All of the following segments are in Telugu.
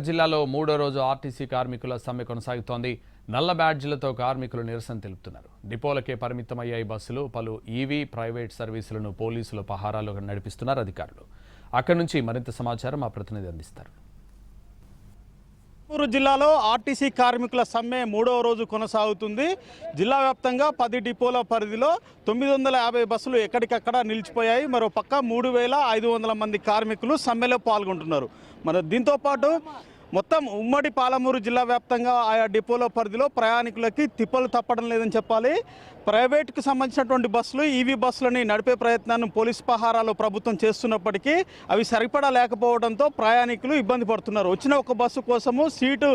జిల్లాలో మూడో రోజు ఆర్టీసీ కార్మికుల సమ్మె కొనసాగుతోంది. నల్ల బ్యాడ్జీలతో కార్మికులు నిరసన తెలుపుతున్నారు. డిపోలకే పరిమితమయ్యాయి బస్సులు. పలు ఈవీ ప్రైవేట్ సర్వీసులను పోలీసులు పహారాలు నడిపిస్తున్నారు అధికారులు. అక్కడి నుంచి మరింత సమాచారం మా ప్రతినిధి అందిస్తారు. చిత్తూరు జిల్లాలో ఆర్టీసీ కార్మికుల సమ్మె మూడవ రోజు కొనసాగుతుంది. జిల్లా వ్యాప్తంగా 10 డిపోల పరిధిలో 950 బస్సులు ఎక్కడికక్కడ నిలిచిపోయాయి. మరో పక్క 3500 మంది కార్మికులు సమ్మెలో పాల్గొంటున్నారు. మరి దీంతో పాటు మొత్తం ఉమ్మడి పాలమూరు జిల్లా వ్యాప్తంగా ఆయా డిపోల పరిధిలో ప్రయాణికులకి తిప్పలు తప్పడం లేదని చెప్పాలి. ప్రైవేట్కి సంబంధించినటువంటి బస్సులు ఈవీ బస్సులని నడిపే ప్రయత్నాన్ని పోలీస్ పహారాలు ప్రభుత్వం చేస్తున్నప్పటికీ అవి సరిపడా లేకపోవడంతో ప్రయాణికులు ఇబ్బంది పడుతున్నారు. వచ్చిన ఒక బస్సు కోసము సీటు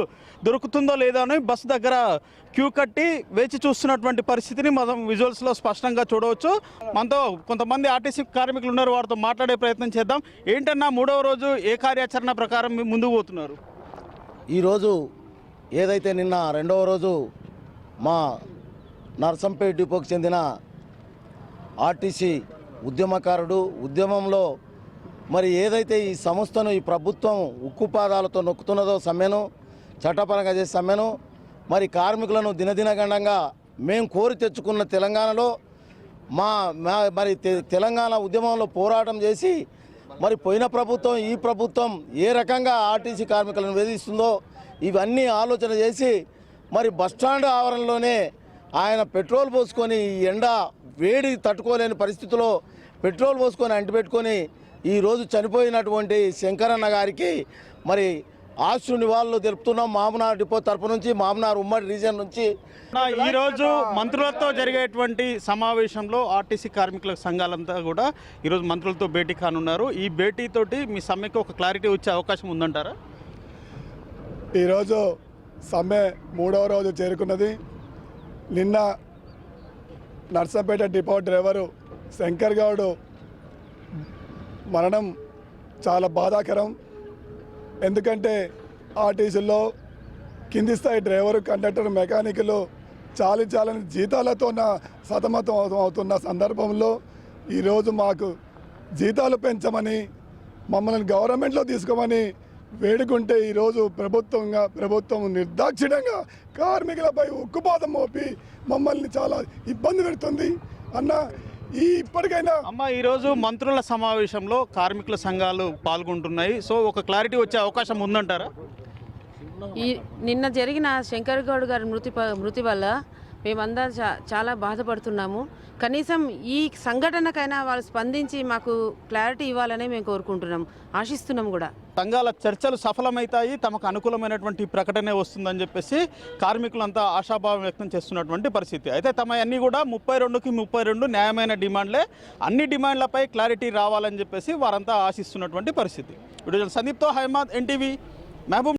దొరుకుతుందో లేదో అని బస్సు దగ్గర క్యూ కట్టి వేచి చూస్తున్నటువంటి పరిస్థితిని మనం విజువల్స్లో స్పష్టంగా చూడవచ్చు. మనతో కొంతమంది ఆర్టీసీ కార్మికులు ఉన్నారు, వారితో మాట్లాడే ప్రయత్నం చేద్దాం. ఏంటన్నా మూడవ రోజు ఏ కార్యాచరణ ప్రకారం ముందుకు పోతున్నారు? ఈరోజు ఏదైతే నిన్న రెండవ రోజు మా నర్సంపేట డిపోకి చెందిన ఆర్టీసీ ఉద్యమకారుడు ఉద్యమంలో మరి ఏదైతే ఈ సంస్థను ఈ ప్రభుత్వం ఉక్కుపాదాలతో నొక్కుతున్నదో సమ్మెను చట్టపరంగా చేసే సమ్మెను మరి కార్మికులను దినదినగండంగా మేము కోరి తెచ్చుకున్న తెలంగాణలో మరి తెలంగాణ ఉద్యమంలో పోరాటం చేసి మరి పోయిన ప్రభుత్వం ఈ ప్రభుత్వం ఏ రకంగా ఆర్టీసీ కార్మికులను వేధిస్తుందో ఇవన్నీ ఆలోచన చేసి మరి బస్టాండ్ ఆవరణలోనే ఆయన పెట్రోల్ పోసుకొని ఈ ఎండ వేడి తట్టుకోలేని పరిస్థితిలో పెట్రోల్ పోసుకొని అంటిపెట్టుకొని ఈరోజు చనిపోయినటువంటి శంకరన్న గారికి మరి ఆశ్రు నివాళులు తెలుపుతున్నాం. మామనార్ డిపో తరపు నుంచి, మామనార్ ఉమ్మడి రీజియన్ నుంచి. ఈరోజు మంత్రులతో జరిగేటువంటి సమావేశంలో ఆర్టీసీ కార్మికుల సంఘాలంతా కూడా ఈరోజు మంత్రులతో భేటీ కానున్నారు. ఈ భేటీతోటి మీ సమ్మెకి ఒక క్లారిటీ వచ్చే అవకాశం ఉందంటారా? ఈరోజు సమ్మె మూడవ రోజు చేరుకున్నది. నిన్న నర్సంపేట డిపో డ్రైవరు శంకర్ గౌడ్ మరణం చాలా బాధాకరం. ఎందుకంటే ఆర్టీసీలో కింది స్థాయి డ్రైవరు, కండక్టర్, మెకానికులు చాలని జీతాలతో సతమతం అవుతున్న సందర్భంలో ఈరోజు మాకు జీతాలు పెంచమని మమ్మల్ని గవర్నమెంట్లో తీసుకోమని వేడుకుంటే ఈరోజు ప్రభుత్వం నిర్దాక్షిణ్యంగా కార్మికులపై ఉక్కుపాదం మోపి మమ్మల్ని చాలా ఇబ్బంది పెడుతుంది అన్న. ఇప్పటికైనా ఈరోజు మంత్రుల సమావేశంలో కార్మికుల సంఘాలు పాల్గొంటున్నాయి. సో ఒక క్లారిటీ వచ్చే అవకాశం ఉందంటారా? నిన్న జరిగిన శంకర్ గౌడ్ గారి మృతి వల్ల మేమందరం చాలా బాధపడుతున్నాము. కనీసం ఈ సంఘటనకైనా వాళ్ళు స్పందించి మాకు క్లారిటీ ఇవ్వాలని మేము కోరుకుంటున్నాం, ఆశిస్తున్నాం కూడా. సంఘాల చర్చలు సఫలమవుతాయి, తమకు అనుకూలమైనటువంటి ప్రకటనే వస్తుందని చెప్పేసి కార్మికులంతా ఆశాభావం వ్యక్తం చేస్తున్నటువంటి పరిస్థితి. అయితే తమ అన్నీ కూడా 32కి 32 న్యాయమైన డిమాండ్లే. అన్ని డిమాండ్లపై క్లారిటీ రావాలని చెప్పేసి వారంతా ఆశిస్తున్నటువంటి పరిస్థితి. వీడియో సందీప్తో హైమాద్, ఎన్టీవీ, మహబూబ్.